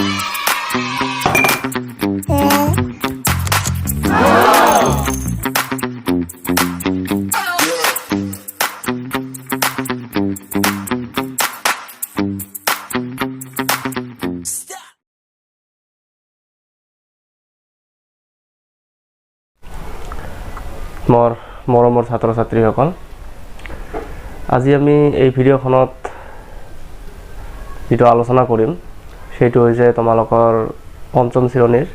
মোৰ মৰমৰ ছাত্ৰ ছাত্ৰীসকল, আজি আমি এই ভিডিঅ'খনত যেটো আলোচনা কৰিম সেইটো হৈছে তোমালোকৰ পঞ্চম শ্ৰেণীৰ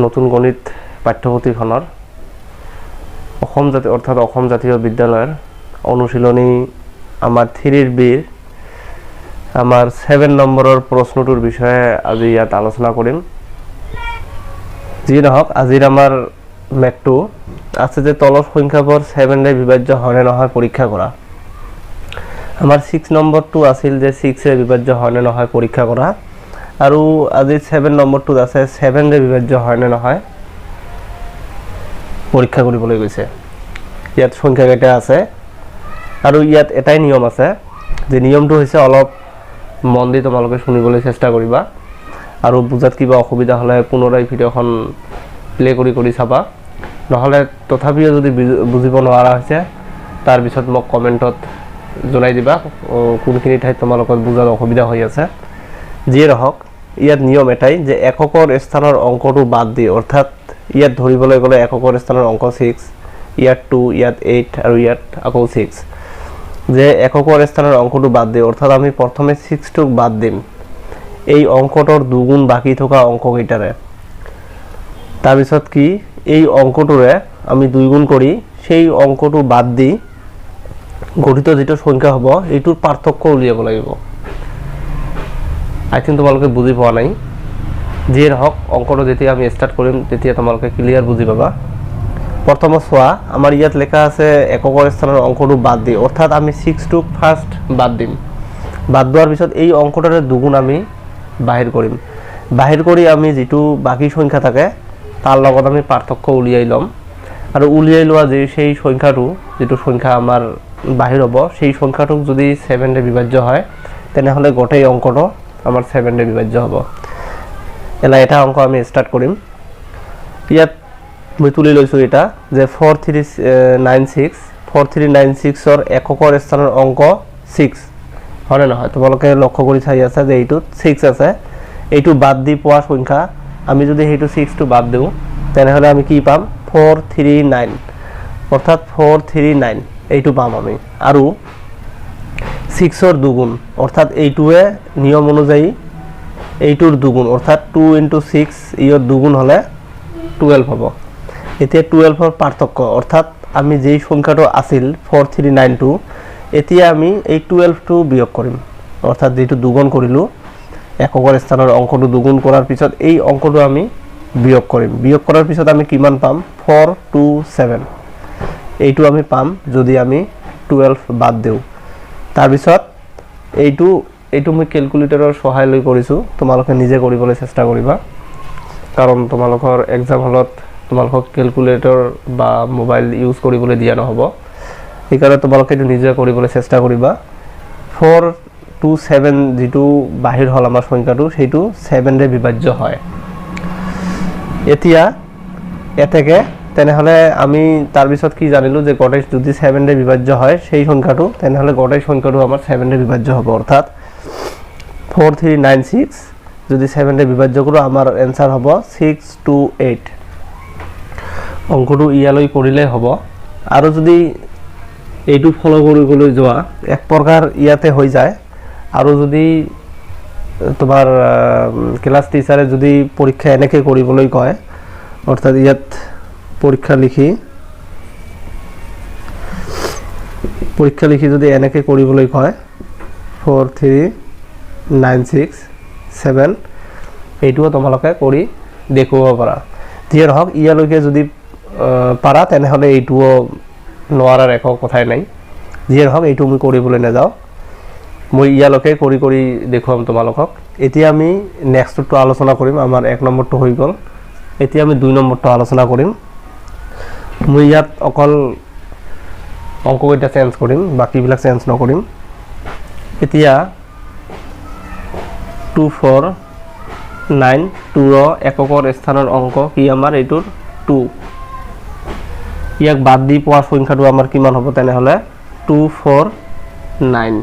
নতুন গণিত পাঠ্যপুথিখনৰ অসম জাতীয় বিদ্যালয়ৰ অনুশীলনী আমাৰ 3 বিৰ আমাৰ 7 নম্বৰৰ প্ৰশ্নটোৰ বিষয়ে আজি ইয়াত আলোচনা কৰিম। যি নহওক আজিৰ আমাৰ মেটটো আছে যে তলৰ সংখ্যাবোৰ 7 ৰে বিভাজ্য হয়নে নহয় পৰীক্ষা কৰা। আমাৰ 6 নম্বৰটো আছিল যে 6 ৰে বিভাজ্য হয়নে নহয় পৰীক্ষা কৰা, আৰু আজি 7 নম্বৰটো আছে 7 ৰে বিভাজ্য হয়নে নহয় পৰীক্ষা কৰিবলৈ গৈছে। ইয়াত সংখ্যা কেইটা আছে আৰু ইয়াত এটাই নিয়ম আছে যে নিয়মটো হৈছে অলপ মন দি তোমালোকে শুনিবলৈ চেষ্টা কৰিবা, আৰু বুজাত কিবা অসুবিধা হ'লে পুনৰাই ভিডিঅ'খন প্লে কৰি চাবা। নহলে তথাপিও যদি বুজিব নোৱাৰা হৈছে তাৰ পিছত মোক কমেন্টত জনাই দিবা কোনখিনি ঠাইত তোমালোকৰ বুজাৰ অসুবিধা হৈ আছে। যিয়ে নহওক ইয়াত নিয়ম এটাই যে এককৰ স্থানৰ অংকটো বাদ দি, অৰ্থাৎ ইয়াত ধৰিবলৈ গ'লে এককৰ স্থানৰ অংক 6, ইয়াত 2, ইয়াত 8 আৰু ইয়াত আকৌ 6, যে এককৰ স্থানৰ অংকটো বাদ দি অৰ্থাৎ আমি প্ৰথমে 6 টোক বাদ দিম এই অংকটোৰ দুগুণ বাকি থকা অংক কেইটাৰে। তাৰপিছত কি এই অংকটোৰে আমি 2 গুণ কৰি সেই অংকটো বাদ দি গঠিত যেটো সংখ্যা হ'ব এইটোৰ পাৰ্থক্য উলিয়াব লাগিব। আই থিংক তোমালোকে বুজি পোৱা নাই। যিয়ে নহওক অংকটো যেতিয়া আমি স্টাৰ্ট কৰিম তেতিয়া তোমালোকে ক্লিয়াৰ বুজি পাবা। প্ৰথমে চোৱা, আমাৰ ইয়াত লেখা আছে এককৰ স্থানৰ অংকটো বাদ দি, অৰ্থাৎ আমি 6 টোক ফাৰ্ষ্ট বাদ দিম। বাদ দিয়াৰ পিছত এই অংকটোৰে দুগুণ আমি বাহিৰ কৰিম। বাহিৰ কৰি আমি যেটো বাকি সংখ্যা থাকে তাৰ লগত আমি পাৰ্থক্য উলিয়াই লম, আৰু উলিয়াই লোৱা যে সেই সংখ্যাটো যেটো সংখ্যা আমাৰ বাহিৰ হ'ব সেই সংখ্যাটোক যদি 7 ৰে বিভাজ্য হয় তেনেহলে গোটেই অংকটো আমাৰ 7 ৰে বিভাজ্য হ'ব। এলা এটা অংক আমি স্টাৰ্ট কৰিম। ইয়াত মই তুলি লৈছো এটা যে 4396 ৰ এককৰ স্থানৰ অংক 6 হয়নে নহয়। তোমালোকে লক্ষ্য কৰি চাই আছে যে এইটোত 6 আছে, এইটো বাদ দি পোৱা সংখ্যা আমি যদি হেইটো 6 টো বাদ দিও তেনেহলে আমি কি পাম 439, অৰ্থাৎ 439 এইটো পাম আমি। আৰু 6 ৰ দুগুণ অৰ্থাৎ এইটোৱে নিয়ম অনুযায়ী এইটোৰ দুগুণ অৰ্থাৎ 2 * 6 ইয়ৰ দুগুণ হলে 12 হ'ব। এতিয়া 12 ৰ পাৰ্থক্য অৰ্থাৎ আমি যেই সংখ্যাটো আছিল 4392 এতিয়া আমি এই 12 টো বিয়োগ কৰিম, অৰ্থাৎ যেটো দুগুণ কৰিলো এককৰ স্থানৰ অংকটো দুগুণ কৰাৰ পিছত এই অংকটো আমি বিয়োগ কৰিম। বিয়োগ কৰাৰ পিছত আমি কিমান পাম 427 এইটো আমি পাম যদি আমি 12 বাদ দিও। তাৰ পিছত এইটো মই ক্যালকুলেটৰৰ সহায় লৈ কৰিছো, তোমালোকে নিজে কৰিবলৈ চেষ্টা কৰিবা, কাৰণ তোমালোকৰ এক্সাম হলত তোমালোকক ক্যালকুলেটৰ বা মোবাইল ইউজ কৰিবলৈ দিয়া নহব। সেইকাৰণে তোমালোকে এইটো নিজে কৰিবলৈ চেষ্টা কৰিবা। 427 যেটো বাহিৰ হল আমাৰ সংখ্যাটো সেইটো 7 ৰে বিভাজ্য হয়। এতিয়া এতেকে তেনেহলে আমি তাৰ পিছত কি জানিলো যে গোটেই যদি 7 ৰে বিভাজ্য হয় সেই সংখ্যাটো তেনেহলে গোটেই সংখ্যাটো আমাৰ 7 ৰে বিভাজ্য হ'ব, অৰ্থাৎ 4396 যদি 7 ৰে বিভাজ্য কৰো আমাৰ आंसर হ'ব 628। অংকটো ইয়ালৈ কৰিলে হ'ব। আৰু যদি এইটো ফলো কৰিবলৈ যোৱা এক প্ৰকাৰ ইয়াতে হৈ যায়, আৰু যদি তোমাৰ ক্লাস টিচাৰে যদি পৰীক্ষা এনেকে কৰিবলৈ কয় অৰ্থাৎ ইয়াত পৰীক্ষা লিখি যদি এনেকে কৰিবলৈ কয় 43967 এইটোও তোমালোকে কৰি দেখুৱাব পাৰা। যিয়ে নহওক ইয়ালৈকে যদি পাৰা তেনেহলে এইটোও নোৱাৰাৰ একো কথাই নাই। যিয়ে নহওক এইটো মই কৰিবলৈ নাযাওঁ, মই ইয়ালৈকে কৰি দেখুৱাম তোমালোকক। এতিয়া আমি নেক্সটটো আলোচনা কৰিম। আমাৰ 1 নম্বৰটো হৈ গ'ল, এতিয়া আমি 2 নম্বৰটো আলোচনা কৰিম। মই ইয়াত অকল অংককেইটা চেঞ্জ কৰিম, বাকিবিলাক চেঞ্জ নকৰিম। এতিয়া 2492 এককৰ স্থানৰ অংক কি আমাৰ এইটোৰ 2 ইয়াক বাদ দি পোৱা সংখ্যাটো আমাৰ কিমান হ'ব তেনেহলে 249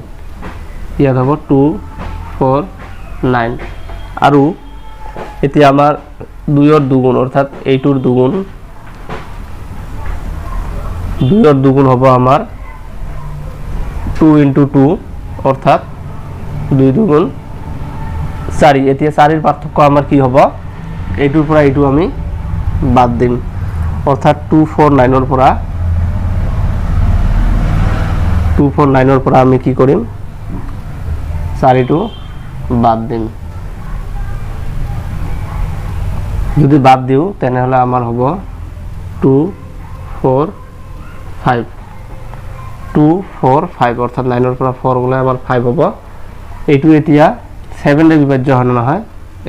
ইয়াত হ'ব 249 আৰু এতিয়া আমাৰ 2 ৰ দুগুণ অৰ্থাৎ এইটোৰ দুগুণ 2 ৰ দুগুণ হ'ব আমাৰ 2 * 2 অৰ্থাৎ 2 দুগুণ 4 এতিয়া 4 এৰ পাৰ্থক্য আমাৰ কি হবে এইটোৰ পৰা এইটো আমি বাদ দিম অৰ্থাৎ 249 এৰ পৰা 249 এৰ পৰা আমি কি কৰিম 4 টো বাদ দিম যদি বাদ দিও তেনেহলে আমাৰ হ'ব 245 245 অৰ্থাৎ 9 এৰ পৰা 4 গলে আমাৰ 5 হ'ব এইটো এতিয়া 7 ৰে বিভাজ্য হয় না হয়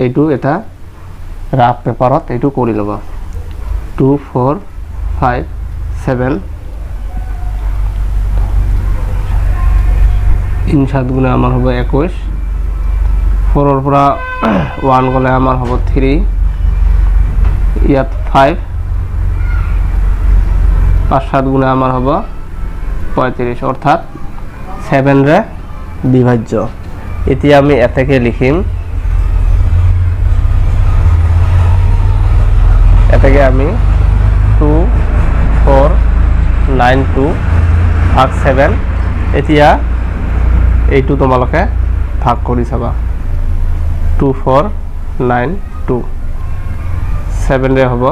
এইটো এটা ৰাফ পেপাৰত এইটো কৰি লব 2457 তিন 7 গুণে আমাৰ হ'ব 21 4 ৰ পৰা 1 গলে আমাৰ হ'ব 3 ইয়াত 5 5 7 গুণে আমাৰ হ'ব 35 অর্থাৎ 7 রে বিভাজ্য এতিয়া আমি এটাকে লিখিম এটাকে আমি 2492 ভাগ 7 এতিয়া এইটো তোমালোকে ভাগ কৰি চাবা 2492 7 ৰে হ'ব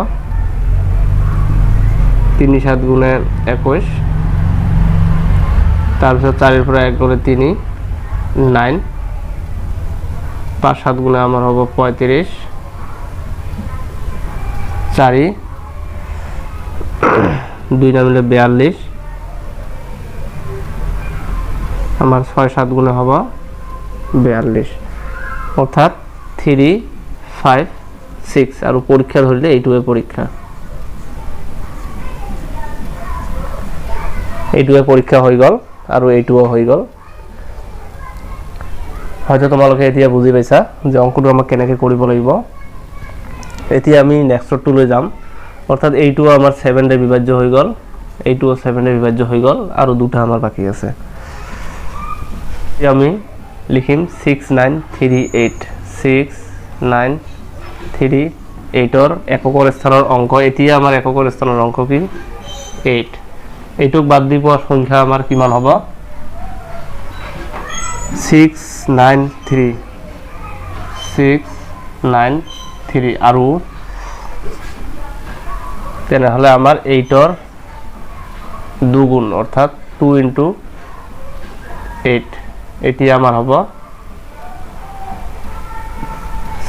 3 7 গুণে 21 তাৰপিছত 4 এৰ পৰা 1 গলে 3 9 5 7 গুণে আমাৰ হ'ব 35 4 2 না মিলে 42 আমার 6 7 গুণে হ'ব 42 অর্থাৎ 3 5 6 আৰু পৰীক্ষা ধৰিলে এইটোৱে পৰীক্ষা হৈ গল আৰু এইটোও হৈ গল হয়তো তোমালোকে এতিয়া বুজি পাইছা যে অঙ্কটো আমাক কেনেকৈ কৰিব লাগিব এতিয়া আমি নেক্সটটো লৈ যাম অৰ্থাৎ এইটো আমাৰ 7 ৰে বিভাজ্য হৈ গল এইটোও 7 ৰে বিভাজ্য হৈ গল আৰু দুটা আমাৰ বাকি আছে এতিয়া আমি লিখিম 6938 6938 এৰ এককৰ স্থানৰ অংক এতিয়া আমাৰ এককৰ স্থানৰ অংক কি 8 এইটোক বাদ দি পোৱা সংখ্যা আমাৰ কিমান হ'ব 693 আৰু তেনেহলে আমাৰ 8 ৰ দুগুণ অৰ্থাৎ 2 * 8 এতিয়া আমাৰ হ'ব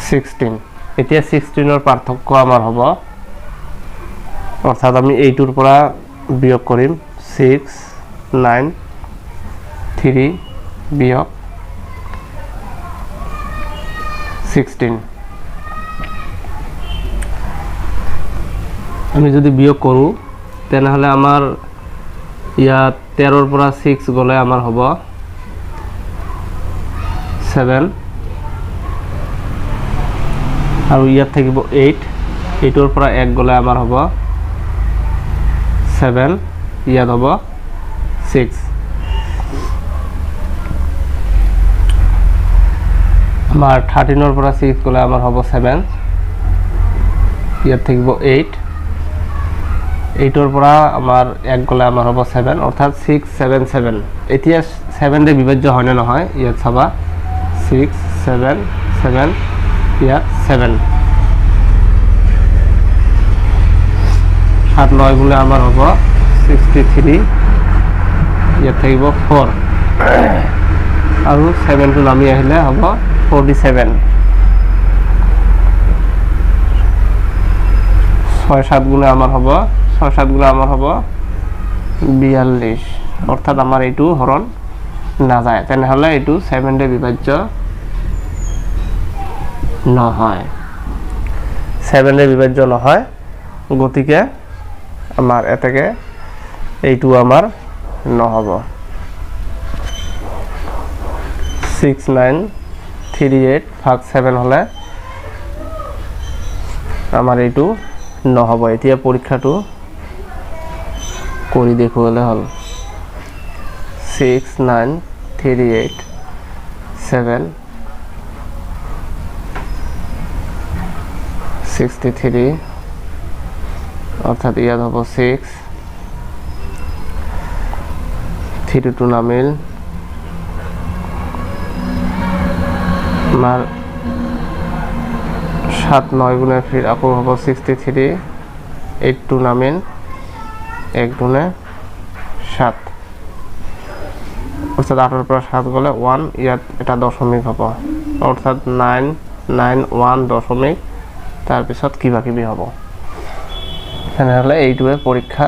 16 এতিয়া 16 ৰ পাৰ্থক্য আমাৰ হ'ব অৰ্থাৎ আমি 8 ৰ পৰা বিয়োগ কৰিম 693 বিয়োগ 16 আমি যদি বিয়োগ কৰো তেনেহলে আমাৰ ইয়াত 13 ৰ পৰা 6 গলে আমাৰ হ'ব 7 আৰু ইয়াত থাকিব 8 8 ৰ পৰা 1 গলে আমাৰ হ'ব 7 ইয়াত হ'ব 6 আমাৰ 13 ৰ পৰা 6 গলে আমাৰ হ'ব 7 ইয়াত থাকিব 8 8 ৰ পৰা আমাৰ 1 গলে আমাৰ হ'ব 7 অৰ্থাৎ 677 এতিয়া 7 ৰে বিভাজ্য হয় না নহয় ইয়াত চাবা 677 ইয়াত 7 7 9 গুণে আমাৰ হ'ব 63 ইয়াত থাকিব 4 আৰু 7 টো নামি আহিলে হ'ব 47 6 7 গুণে আমাৰ হ'ব 6 7 গুণে আমাৰ হ'ব 42 অৰ্থাৎ আমাৰ এইটো হৰণ না যায় তেনেহলে এইটো 7 ৰে বিভাজ্য নহয় 7 ৰে বিভাজ্য নহয় গতিকে আমাৰ এটাকে এইটো আমাৰ নহব 6938 38 ভাগ 7 হলে আমাৰ এইটো নহব এতিয়া পৰীক্ষাটো কৰি দেখুৱালে হল 6 9 38 7 63 অর্থাৎ ইয়াত হব 6 32 নামিল আমার 7 9 গুণে ফিर আকৌ হব 63 8 2 নামিল 1 গুণে 7 অর্থাৎ 8 পৰা 7 গলে 1 ইয়াত এটা দশমিক হব অর্থাৎ 9 9 1 দশমিক তার পিছত কিবা কিবি হব তেনেহলে এইটোৱে পৰীক্ষা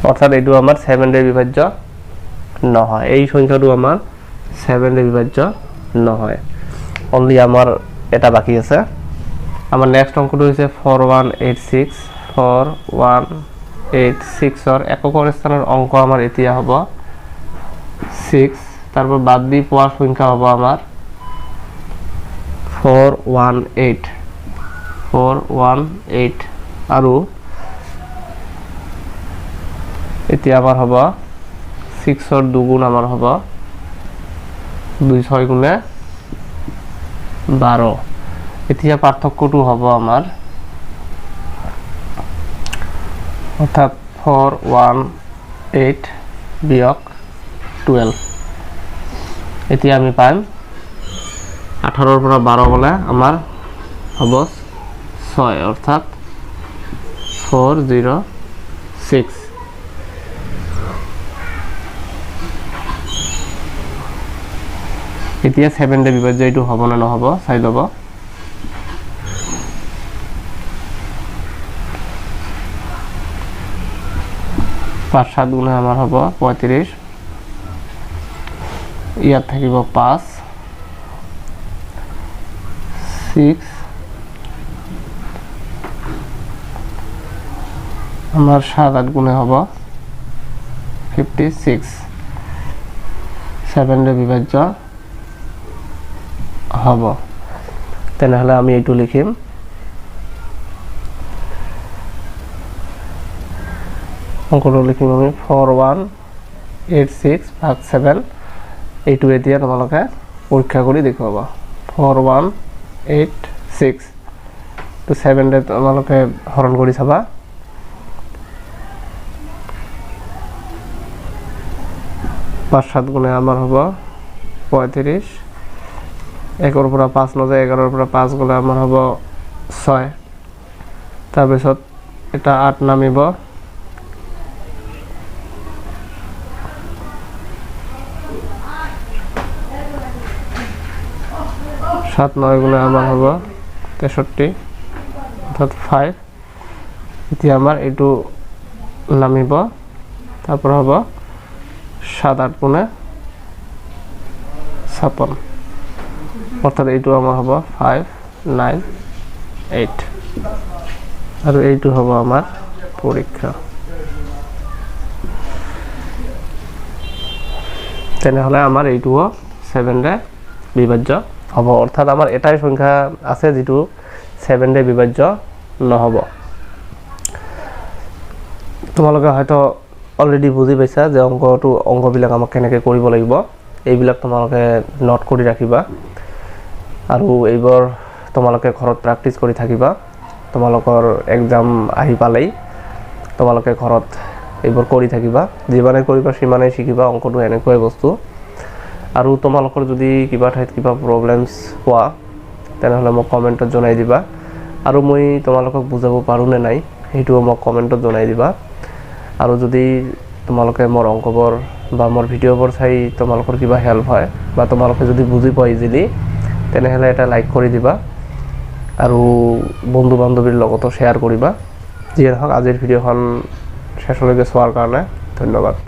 অৰ্থাৎ এইটো আমাৰ 7 ৰে বিভাজ্য নহয় এই সংখ্যাটো আমাৰ 7 ৰে বিভাজ্য নহয় অনলি আমাৰ এটা বাকি আছে আমাৰ নেক্সট অংকটো হৈছে 4186 4186 ৰ এককৰ স্থানৰ অংক আমাৰ এতিয়া হ'ব 6 তাৰপৰ বাদ দি পোৱা সংখ্যা হ'ব আমাৰ 418 আৰু এতিয়া আমাৰ হ'ব 6 ৰ দুগুণ আমাৰ হ'ব 2 6 গুণে 12 এতিয়া পাৰ্থক্যটো হ'ব আমাৰ অৰ্থাৎ 418 বিয়োগ 12 এতিয়া আমি পাম 18 ৰ পৰা 12 গলে আমাৰ হ'ব 6 অৰ্থাৎ 406 এতিয়া 7 ৰে বিভাজ্য এইটো হ'ব না নহব চাই লব 5 7 গুণে আমাৰ হ'ব 35 ইয়াত থাকিব 5 6 আমাৰ 7 8 গুণে হ'ব 56 7 ৰে বিভাজ্য হ'ব তেনেহলে আমি এইটো লিখিম অংকটো লিখিম আমি 4186 ভাগ 7 এইটো এতিয়া তোমালোকে পৰীক্ষা কৰি দেখুৱাবা 4186 তো 7 ৰে তোমালোকে হৰণ কৰি চাবা 5 7 গুণে আমাৰ হ'ব 35 1 ৰ পৰা 5 নযায় 11 ৰ পৰা 5 গলে আমাৰ হ'ব 6 তাৰ পিছত এটা 8 নামিব 7 9 গুণে আমাৰ হ'ব 63 অৰ্থাৎ 5 এতিয়া আমাৰ এইটো নামিব তাৰপৰ হ'ব 7 8 গুণে 56 অৰ্থাৎ এইটো আমাৰ হ'ব 5 9 8 আৰু এইটো হ'ব আমাৰ পৰীক্ষা তেনেহলে আমাৰ এইটোও 7 ৰে বিভাজ্য হ'ব অৰ্থাৎ আমাৰ এটাই সংখ্যা আছে যেটো 7 ৰে বিভাজ্য নহব তোমালোকে হয়তো অলৰেডি বুজি পাইছা যে অংকবিলাক আমাক কেনেকৈ কৰিব লাগিব এইবিলাক তোমালোকে নোট কৰি ৰাখিবা আৰু এইবোৰ তোমালোকে ঘৰত প্ৰ্যাকটিছ কৰি থাকিবা তোমালোকৰ এক্সাম আহি পালেই তোমালোকে ঘৰত এইবোৰ কৰি থাকিবা যিমানে কৰিবা সিমানে শিকিবা অংকটো এনেকৈ বস্তু আৰু তোমালোকৰ যদি কিবা ঠাইত কিবা প্ৰবলেমছ পোৱা তেনেহলে মোক কমেন্টত জনাই দিবা আৰু মই তোমালোকক বুজাব পাৰো নে নাই হেতু মোক কমেন্টত জনাই দিবা আৰু যদি তোমালোকে মোৰ অংকবোৰ বা মোৰ ভিডিঅ'বোৰ চাই তোমালোকৰ কিবা হেল্প হয় বা তোমালোকে যদি বুজি পোৱা ইজিলি তেনেহলে এটা লাইক কৰি দিবা আৰু বন্ধু বান্ধৱীৰ লগতো শেয়াৰ কৰিবা যিয়ে হওক আজিৰ ভিডিঅ'খন শেষলৈকে চোৱাৰ কাৰণে ধন্যবাদ